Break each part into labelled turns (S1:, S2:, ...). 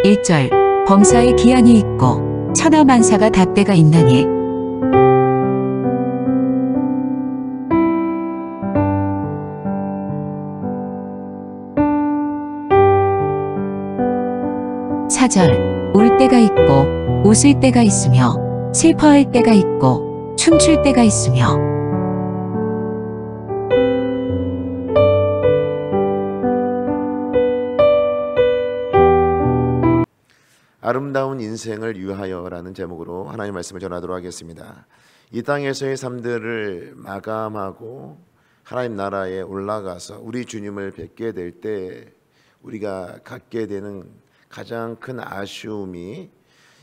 S1: 1절 범사에 기한이 있고 천하만사가 다 때가 있나니. 사절 울 때가 있고 웃을 때가 있으며 슬퍼할 때가 있고 춤출 때가 있으며.
S2: 아름다운 인생을 위하여라는 제목으로 하나님의 말씀을 전하도록 하겠습니다. 이 땅에서의 삶들을 마감하고 하나님 나라에 올라가서 우리 주님을 뵙게 될 때 우리가 갖게 되는 가장 큰 아쉬움이,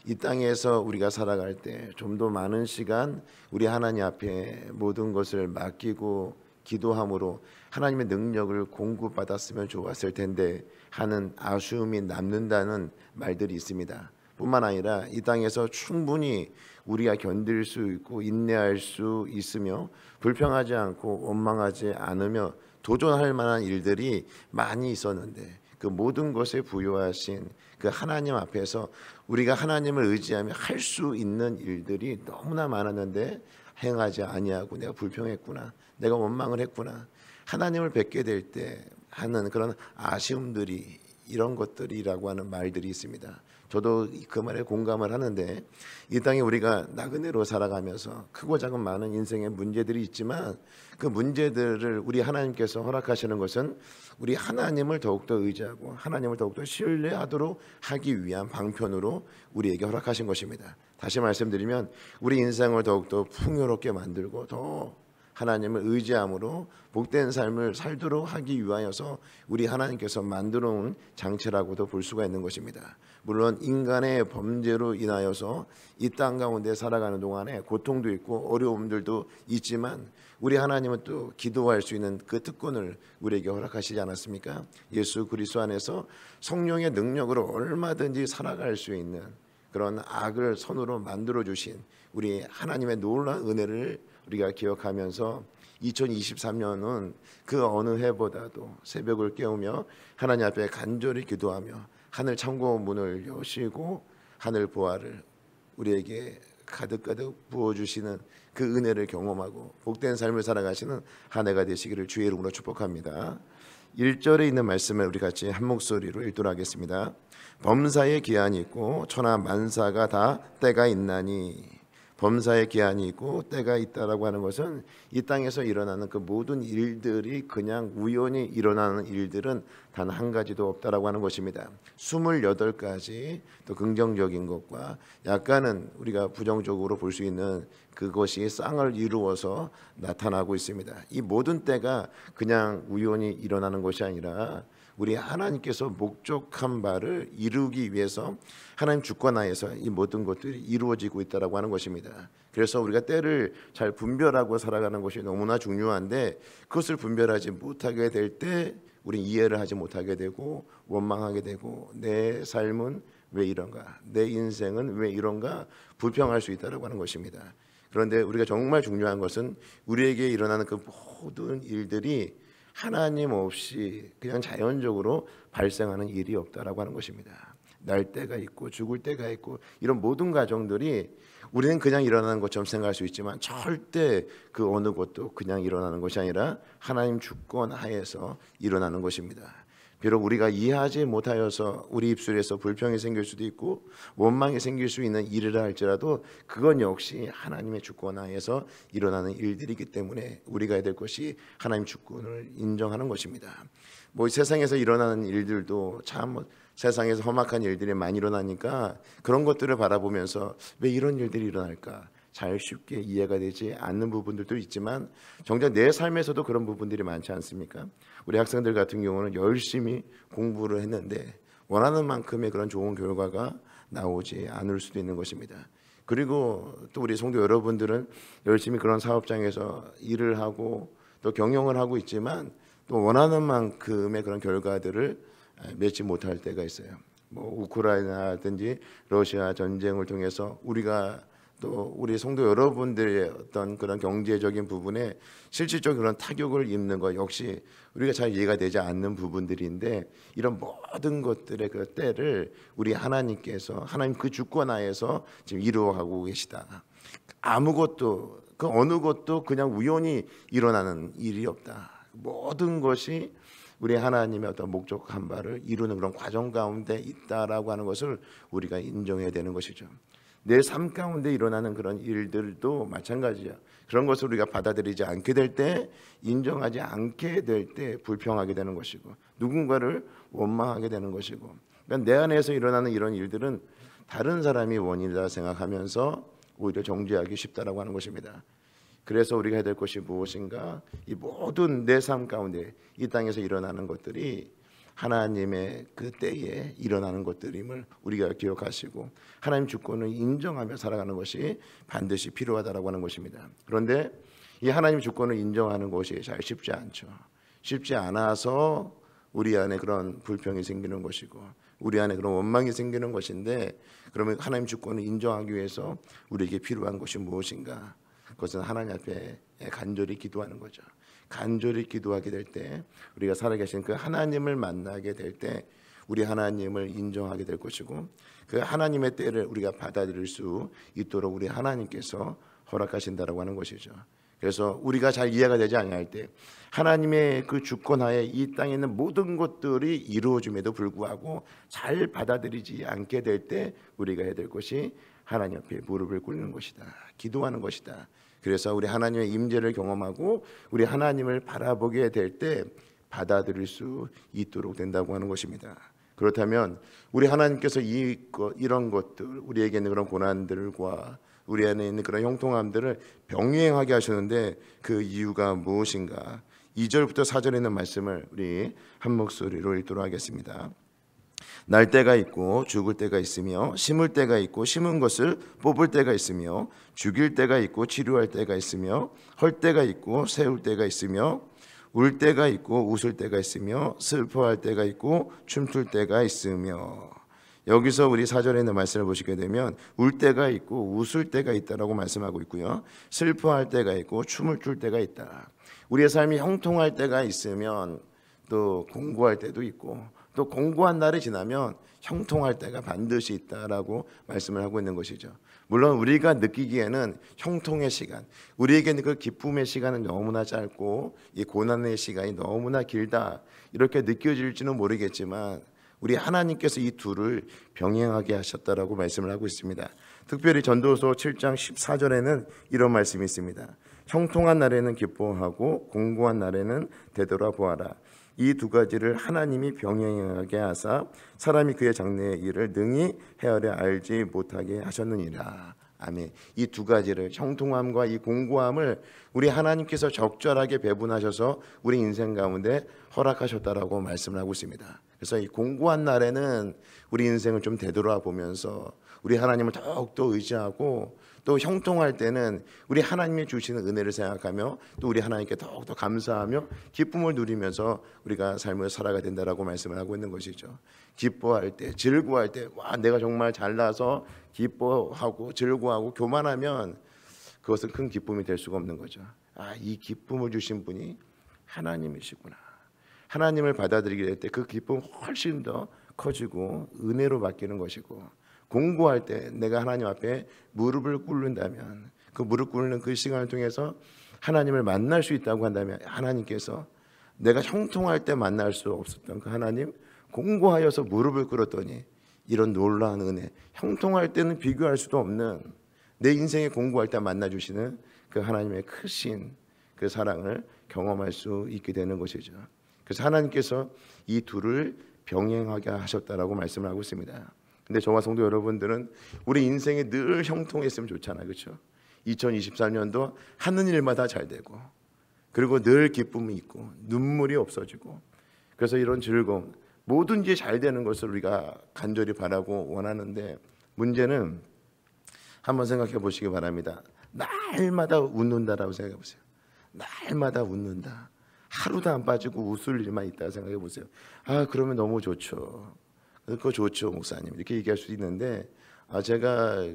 S2: 이 땅에서 우리가 살아갈 때 좀 더 많은 시간 우리 하나님 앞에 모든 것을 맡기고 기도함으로 하나님의 능력을 공급받았으면 좋았을 텐데 하는 아쉬움이 남는다는 말들이 있습니다. 뿐만 아니라 이 땅에서 충분히 우리가 견딜 수 있고 인내할 수 있으며 불평하지 않고 원망하지 않으며 도전할 만한 일들이 많이 있었는데, 그 모든 것에 부여하신 그 하나님 앞에서 우리가 하나님을 의지하며 할 수 있는 일들이 너무나 많았는데 행하지 아니하고 내가 불평했구나, 내가 원망을 했구나, 하나님을 뵙게 될 때 하는 그런 아쉬움들이, 이런 것들이라고 하는 말들이 있습니다. 저도 그 말에 공감을 하는데, 이 땅에 우리가 나그네로 살아가면서 크고 작은 많은 인생의 문제들이 있지만 그 문제들을 우리 하나님께서 허락하시는 것은 우리 하나님을 더욱더 의지하고 하나님을 더욱더 신뢰하도록 하기 위한 방편으로 우리에게 허락하신 것입니다. 다시 말씀드리면 우리 인생을 더욱더 풍요롭게 만들고 더 하나님을 의지함으로 복된 삶을 살도록 하기 위하여서 우리 하나님께서 만들어 놓은 장치라고도 볼 수가 있는 것입니다. 물론 인간의 범죄로 인하여서 이 땅 가운데 살아가는 동안에 고통도 있고 어려움들도 있지만 우리 하나님은 또 기도할 수 있는 그 특권을 우리에게 허락하시지 않았습니까? 예수 그리스도 안에서 성령의 능력으로 얼마든지 살아갈 수 있는 그런 악을 선으로 만들어 주신 우리 하나님의 놀라운 은혜를 우리가 기억하면서 2023년은 그 어느 해보다도 새벽을 깨우며 하나님 앞에 간절히 기도하며 하늘 창고 문을 여시고 하늘 보화를 우리에게 가득가득 부어주시는 그 은혜를 경험하고 복된 삶을 살아가시는 한 해가 되시기를 주의 이름으로 축복합니다. 1절에 있는 말씀을 우리 같이 한 목소리로 읽도록 하겠습니다. 범사에 기한이 있고 천하 만사가 다 때가 있나니. 범사에 기한이 있고 때가 있다라고 하는 것은 이 땅에서 일어나는 그 모든 일들이 그냥 우연히 일어나는 일들은 단 한 가지도 없다라고 하는 것입니다. 28가지 또 긍정적인 것과 약간은 우리가 부정적으로 볼 수 있는 그것이 쌍을 이루어서 나타나고 있습니다. 이 모든 때가 그냥 우연히 일어나는 것이 아니라 우리 하나님께서 목적한 바를 이루기 위해서 하나님 주권 하에서 이 모든 것들이 이루어지고 있다라고 하는 것입니다. 그래서 우리가 때를 잘 분별하고 살아가는 것이 너무나 중요한데, 그것을 분별하지 못하게 될 때 우리는 이해를 하지 못하게 되고 원망하게 되고 내 삶은 왜 이런가, 내 인생은 왜 이런가 불평할 수 있다라고 하는 것입니다. 그런데 우리가 정말 중요한 것은 우리에게 일어나는 그 모든 일들이 하나님 없이 그냥 자연적으로 발생하는 일이 없다라고 하는 것입니다. 날 때가 있고 죽을 때가 있고 이런 모든 과정들이 우리는 그냥 일어나는 것처럼 생각할 수 있지만 절대 그 어느 것도 그냥 일어나는 것이 아니라 하나님 주권 하에서 일어나는 것입니다. 비록 우리가 이해하지 못하여서 우리 입술에서 불평이 생길 수도 있고 원망이 생길 수 있는 일이라 할지라도 그건 역시 하나님의 주권 하에서 일어나는 일들이기 때문에 우리가 해야 될 것이 하나님 주권을 인정하는 것입니다. 세상에서 일어나는 일들도 참 세상에서 험악한 일들이 많이 일어나니까 그런 것들을 바라보면서 왜 이런 일들이 일어날까 잘 쉽게 이해가 되지 않는 부분들도 있지만 정작 내 삶에서도 그런 부분들이 많지 않습니까? 우리 학생들 같은 경우는 열심히 공부를 했는데 원하는 만큼의 그런 좋은 결과가 나오지 않을 수도 있는 것입니다. 그리고 또 우리 성도 여러분들은 열심히 그런 사업장에서 일을 하고 또 경영을 하고 있지만 또 원하는 만큼의 그런 결과들을 맺지 못할 때가 있어요. 우크라이나든지 러시아 전쟁을 통해서 우리가 또 우리 성도 여러분들의 어떤 그런 경제적인 부분에 실질적인 그런 타격을 입는 것 역시 우리가 잘 이해가 되지 않는 부분들인데, 이런 모든 것들의 그 때를 우리 하나님께서, 하나님 그 주권 하에서 지금 이루어가고 계시다. 아무것도, 그 어느 것도 그냥 우연히 일어나는 일이 없다. 모든 것이 우리 하나님의 어떤 목적한 바를 이루는 그런 과정 가운데 있다라고 하는 것을 우리가 인정해야 되는 것이죠. 내 삶 가운데 일어나는 그런 일들도 마찬가지야. 그런 것을 우리가 받아들이지 않게 될 때, 인정하지 않게 될 때 불평하게 되는 것이고, 누군가를 원망하게 되는 것이고, 그러니까 내 안에서 일어나는 이런 일들은 다른 사람이 원인이라 생각하면서 오히려 정죄하기 쉽다라고 하는 것입니다. 그래서 우리가 해야 될 것이 무엇인가? 이 모든 내 삶 가운데 이 땅에서 일어나는 것들이 하나님의 그 때에 일어나는 것들임을 우리가 기억하시고, 하나님 주권을 인정하며 살아가는 것이 반드시 필요하다라고 하는 것입니다. 그런데 이 하나님 주권을 인정하는 것이 잘 쉽지 않죠. 쉽지 않아서 우리 안에 그런 불평이 생기는 것이고, 우리 안에 그런 원망이 생기는 것인데, 그러면 하나님 주권을 인정하기 위해서 우리에게 필요한 것이 무엇인가? 그것은 하나님 앞에 간절히 기도하는 거죠. 간절히 기도하게 될 때, 우리가 살아계신 그 하나님을 만나게 될 때 우리 하나님을 인정하게 될 것이고, 그 하나님의 때를 우리가 받아들일 수 있도록 우리 하나님께서 허락하신다라고 하는 것이죠. 그래서 우리가 잘 이해가 되지 않을 때, 하나님의 그 주권하에 이 땅에 있는 모든 것들이 이루어짐에도 불구하고 잘 받아들이지 않게 될 때, 우리가 해야 될 것이 하나님 앞에 무릎을 꿇는 것이다, 기도하는 것이다. 그래서 우리 하나님의 임재를 경험하고 우리 하나님을 바라보게 될 때 받아들일 수 있도록 된다고 하는 것입니다. 그렇다면 우리 하나님께서 이런 것들, 우리에게 있는 그런 고난들과 우리 안에 있는 그런 형통함들을 병행하게 하셨는데 그 이유가 무엇인가? 2절부터 4절에 있는 말씀을 우리 한 목소리로 읽도록 하겠습니다. 날 때가 있고 죽을 때가 있으며, 심을 때가 있고 심은 것을 뽑을 때가 있으며, 죽일 때가 있고 치료할 때가 있으며, 헐 때가 있고 세울 때가 있으며, 울 때가 있고 웃을 때가 있으며, 슬퍼할 때가 있고 춤출 때가 있으며. 여기서 우리 4절에 있는 말씀을 보시게 되면 울 때가 있고 웃을 때가 있다라고 말씀하고 있고요, 슬퍼할 때가 있고 춤을 출 때가 있다. 우리의 삶이 형통할 때가 있으면 또 공고할 때도 있고, 또 공고한 날이 지나면 형통할 때가 반드시 있다라고 말씀을 하고 있는 것이죠. 물론 우리가 느끼기에는 형통의 시간, 우리에게는 그 기쁨의 시간은 너무나 짧고 이 고난의 시간이 너무나 길다, 이렇게 느껴질지는 모르겠지만 우리 하나님께서 이 둘을 병행하게 하셨다라고 말씀을 하고 있습니다. 특별히 전도서 7장 14절에는 이런 말씀이 있습니다. 형통한 날에는 기뻐하고 공고한 날에는 되돌아보아라. 이 두 가지를 하나님이 병행하게 하사 사람이 그의 장래의 일을 능히 헤아려 알지 못하게 하셨느니라. 아멘. 이 두 가지를, 형통함과 이 공고함을 우리 하나님께서 적절하게 배분하셔서 우리 인생 가운데 허락하셨다라고 말씀을 하고 있습니다. 그래서 이 공고한 날에는 우리 인생을 좀 되돌아보면서 우리 하나님을 더욱더 의지하고, 또 형통할 때는 우리 하나님이 주시는 은혜를 생각하며 또 우리 하나님께 더욱더 감사하며 기쁨을 누리면서 우리가 삶을 살아가야 된다라고 말씀을 하고 있는 것이죠. 기뻐할 때, 즐거워할 때, 와, 내가 정말 잘나서 기뻐하고 즐거워하고 교만하면 그것은 큰 기쁨이 될 수가 없는 거죠. 아, 이 기쁨을 주신 분이 하나님이시구나. 하나님을 받아들이게 될 때 그 기쁨은 훨씬 더 커지고 은혜로 바뀌는 것이고, 공고할 때 내가 하나님 앞에 무릎을 꿇는다면, 그 무릎 꿇는 그 시간을 통해서 하나님을 만날 수 있다고 한다면, 하나님께서 내가 형통할 때 만날 수 없었던 그 하나님, 공고하여서 무릎을 꿇었더니 이런 놀라운 은혜, 형통할 때는 비교할 수도 없는 내 인생에 공고할 때 만나주시는 그 하나님의 크신 그 사랑을 경험할 수 있게 되는 것이죠. 그래서 하나님께서 이 둘을 병행하게 하셨다라고 말씀을 하고 있습니다. 근데 저와 성도 여러분들은 우리 인생이 늘 형통했으면 좋잖아요, 그렇죠? 2023년도 하는 일마다 잘 되고, 그리고 늘 기쁨이 있고 눈물이 없어지고, 그래서 이런 즐거움, 뭐든지 잘 되는 것을 우리가 간절히 바라고 원하는데, 문제는 한번 생각해 보시기 바랍니다. 날마다 웃는다라고 생각해 보세요. 날마다 웃는다, 하루도 안 빠지고 웃을 일만 있다고 생각해 보세요. 아, 그러면 너무 좋죠. 그거 좋죠, 목사님, 이렇게 얘기할 수 있는데, 제가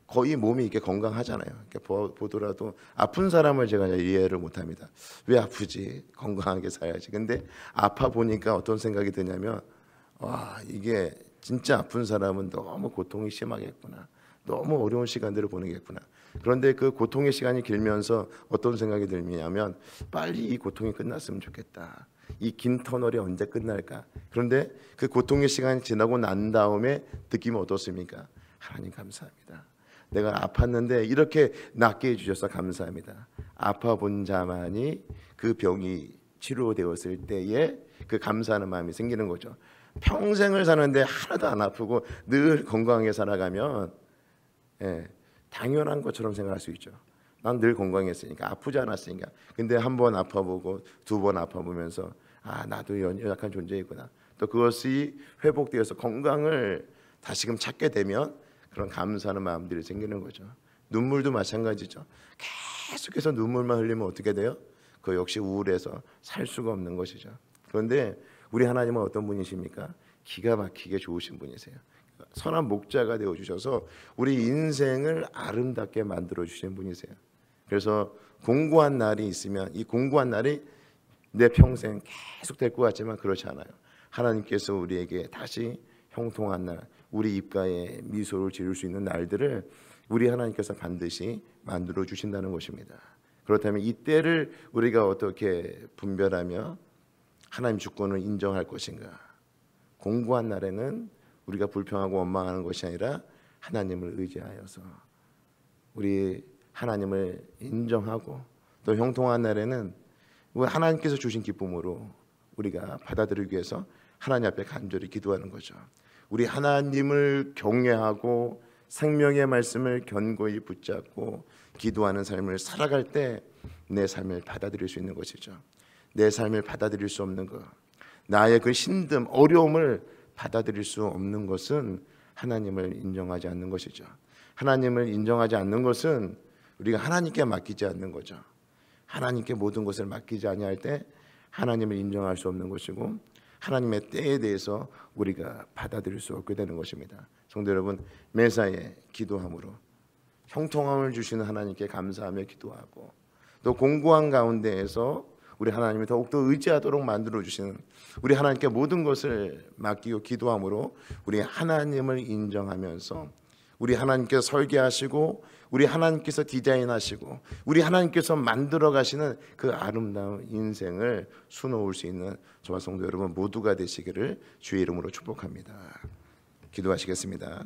S2: 거의 몸이 이렇게 건강하잖아요. 이렇게 보더라도 아픈 사람을 제가 이해를 못합니다. 왜 아프지? 건강하게 살아야지. 근데 아파 보니까 어떤 생각이 드냐면 와, 이게 진짜 아픈 사람은 너무 고통이 심하겠구나. 너무 어려운 시간들을 보내겠구나. 그런데 그 고통의 시간이 길면서 어떤 생각이 들냐면 빨리 이 고통이 끝났으면 좋겠다. 이 긴 터널이 언제 끝날까? 그런데 그 고통의 시간이 지나고 난 다음에 느낌이 어떻습니까? 하나님 감사합니다. 내가 아팠는데 이렇게 낫게 해주셔서 감사합니다. 아파본 자만이 그 병이 치료되었을 때에 그 감사하는 마음이 생기는 거죠. 평생을 사는데 하나도 안 아프고 늘 건강하게 살아가면 당연한 것처럼 생각할 수 있죠. 난 늘 건강했으니까, 아프지 않았으니까. 근데 한 번 아파보고 두 번 아파보면서 나도 연약한 존재이구나. 또 그것이 회복되어서 건강을 다시금 찾게 되면 그런 감사하는 마음들이 생기는 거죠. 눈물도 마찬가지죠. 계속해서 눈물만 흘리면 어떻게 돼요? 그 역시 우울해서 살 수가 없는 것이죠. 그런데 우리 하나님은 어떤 분이십니까? 기가 막히게 좋으신 분이세요. 선한 목자가 되어 주셔서 우리 인생을 아름답게 만들어 주신 분이세요. 그래서 공고한 날이 있으면 이 공고한 날이 내 평생 계속 될 것 같지만 그렇지 않아요. 하나님께서 우리에게 다시 형통한 날, 우리 입가에 미소를 지을 수 있는 날들을 우리 하나님께서 반드시 만들어 주신다는 것입니다. 그렇다면 이때를 우리가 어떻게 분별하며 하나님 주권을 인정할 것인가? 공고한 날에는 우리가 불평하고 원망하는 것이 아니라 하나님을 의지하여서 우리 하나님을 인정하고 또 형통한 날에는 하나님께서 주신 기쁨으로 우리가 받아들이기 위해서 하나님 앞에 간절히 기도하는 거죠. 우리 하나님을 경외하고 생명의 말씀을 견고히 붙잡고 기도하는 삶을 살아갈 때 내 삶을 받아들일 수 있는 것이죠. 내 삶을 받아들일 수 없는 것, 나의 그 힘듦, 어려움을 받아들일 수 없는 것은 하나님을 인정하지 않는 것이죠. 하나님을 인정하지 않는 것은 우리가 하나님께 맡기지 않는 거죠. 하나님께 모든 것을 맡기지 아니할 때 하나님을 인정할 수 없는 것이고 하나님의 때에 대해서 우리가 받아들일 수 없게 되는 것입니다. 성도 여러분, 매사에 기도함으로 형통함을 주시는 하나님께 감사하며 기도하고 또 공고한 가운데에서 우리 하나님을 더욱더 의지하도록 만들어주시는 우리 하나님께 모든 것을 맡기고 기도함으로 우리 하나님을 인정하면서 우리 하나님께서 설계하시고 우리 하나님께서 디자인하시고 우리 하나님께서 만들어 가시는 그 아름다운 인생을 수놓을 수 있는 저와 성도 여러분 모두가 되시기를 주의 이름으로 축복합니다. 기도하시겠습니다.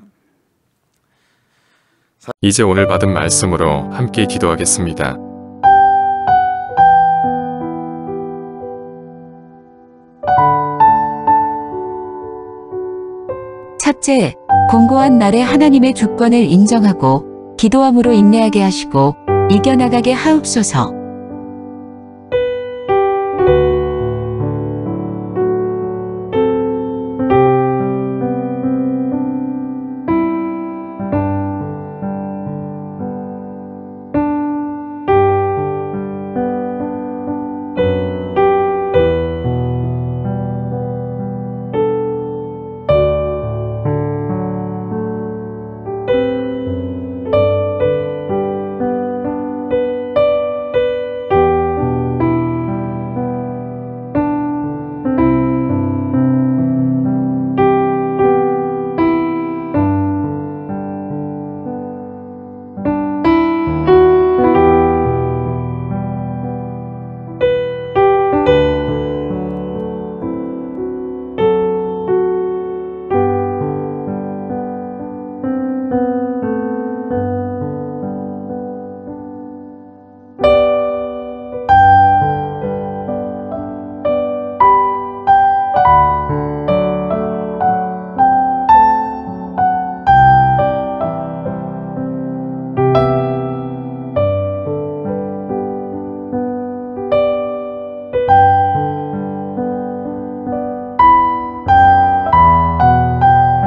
S3: 이제 오늘 받은 말씀으로 함께 기도하겠습니다.
S1: 첫째, 공고한 날에 하나님의 주권을 인정하고 기도함으로 인내하게 하시고 이겨나가게 하옵소서.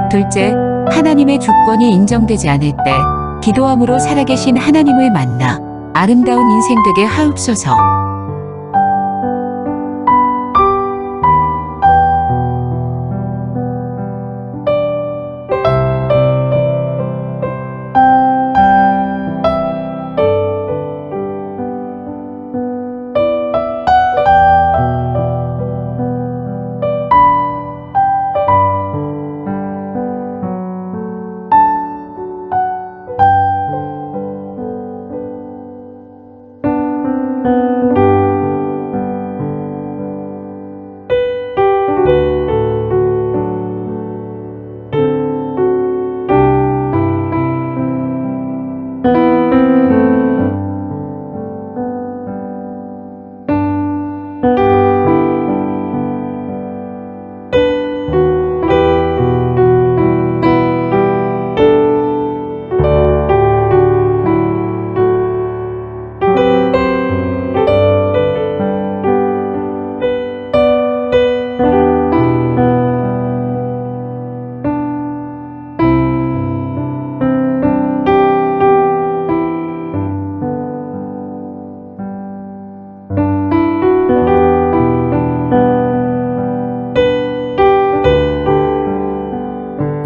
S1: 둘째, 하나님의 주권이 인정되지 않을 때 기도함으로 살아계신 하나님을 만나 아름다운 인생 되게 하옵소서.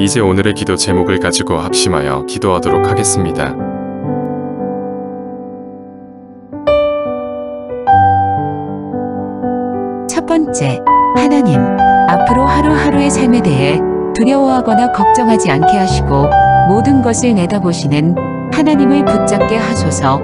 S3: 이제 오늘의 기도 제목을 가지고 합심하여 기도하도록 하겠습니다.
S1: 첫 번째, 하나님, 앞으로 하루하루의 삶에 대해 두려워하거나 걱정하지 않게 하시고 모든 것을 내다보시는 하나님을 붙잡게 하소서.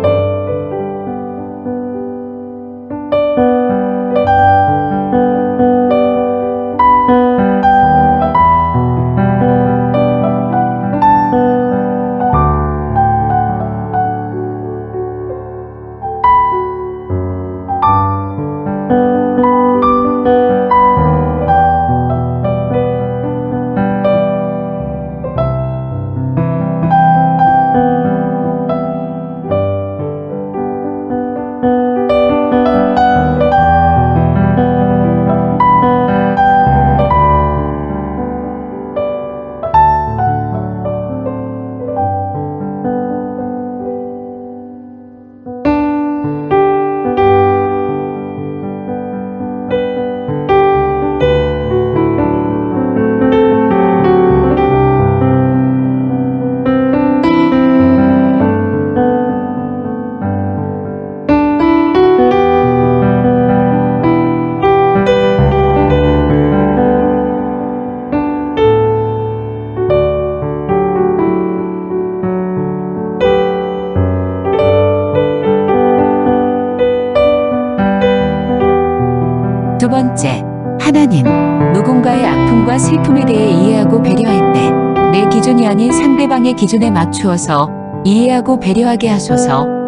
S1: 두 번째, 하나님, 누군가의 아픔과 슬픔에 대해 이해하고 배려할 때 내 기준이 아닌 상대방의 기준에 맞추어서 이해하고 배려하게 하소서.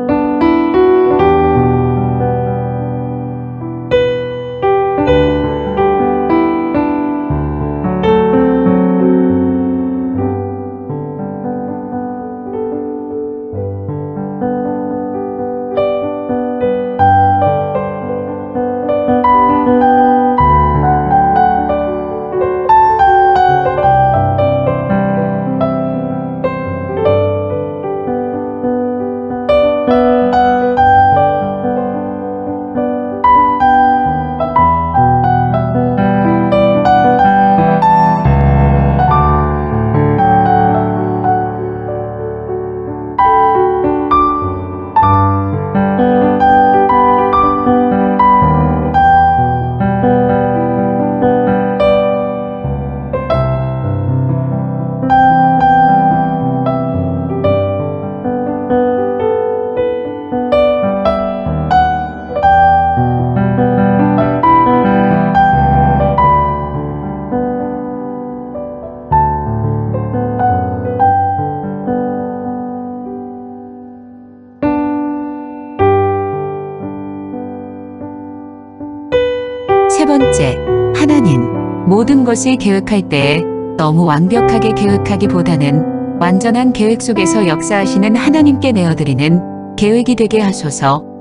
S1: 세 번째, 하나님, 모든 것을 계획할 때에 너무 완벽하게 계획하기보다는 완전한 계획 속에서 역사하시는 하나님께 내어드리는 계획이 되게 하소서.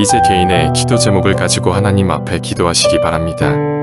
S3: 이제 개인의 기도 제목을 가지고 하나님 앞에 기도하시기 바랍니다.